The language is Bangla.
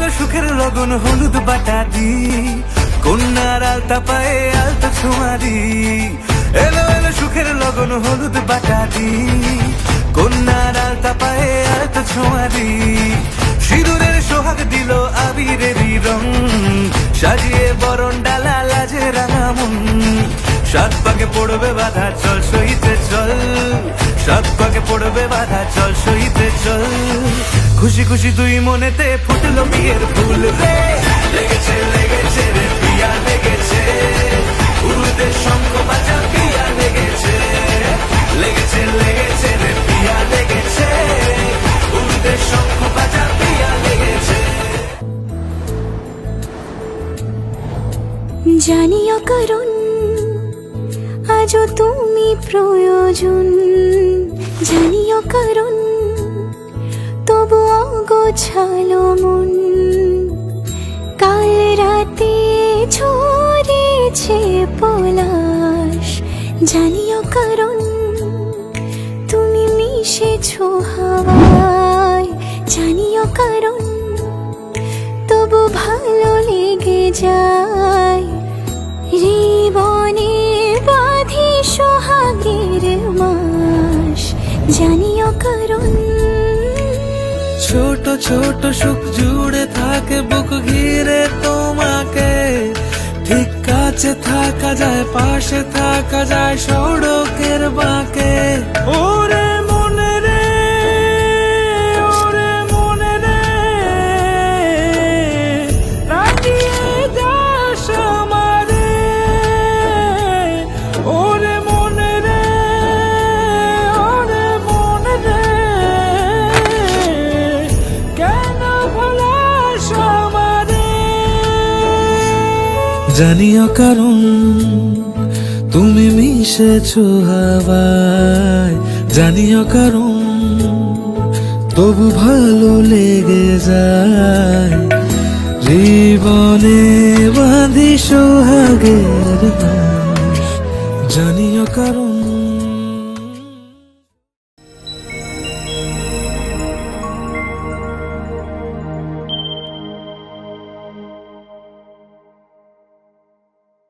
এলো সুখের লগন হলুদ বাটা দি, কন্যার আলতা পায়ে আলতা ছোঁয়া দি। এলো সুখের লগন হলুদ বাটা দি, কন্যার আলতা পায়ে আলতা ছোঁয়া দি। সিঁদুরের সোহাগ দিল আবিরেরই রং, সাজিয়ে বরণ ডালা লাজে রাঙা মন। সাত পাকে পড়বে বাধা চল সইতে চল, সাত পাকে পড়বে বাধা চল সইতে চল। খুশি খুশি দুই মনেতে ফুটলো বিয়ের ফুল রে, লেগেছে লেগেছে রে পিয়া লেগেছে, উড়ুতে শঙ্খ বাজা পিয়া লেগেছে। লেগেছে লেগেছে রে পিয়া লেগেছে, উড়ুতে শঙ্খ বাজা পিয়া লেগেছে। জানিও কারণ আজও তুমি প্রয়োজন, জানিও কারণ তবু অগোছালো মন। কাল রাতে ঝরেছে পলাশ, জানিও কারণ তুমি মিশেছো হাওয়ায়। জানিও কারণ তবু ভালো লেগে যায়, জীবনে বাঁধি সোহাগের মাস। জানিও কারণ ছোট ছোট সুখ জুড়ে থাকে বুক ঘিরে তোমাকে, ঠিক কাছে থাকা যায় পাশে থাকা যায় সড়কের বাঁকে। ওরে মনে রে, ওরে মনে রে, রাগিয়ে যাস আমারে। ওরে মনে রে, ওরে মনে রে, কেন ভোলাস আমারে। জানিও কারণ তুমি মিশেছো হাওয়ায়, জানিও কারণ তবু ভালো লেগে যায়, জীবনে বাঁধি সোহাগের মাস। জানিও কারণ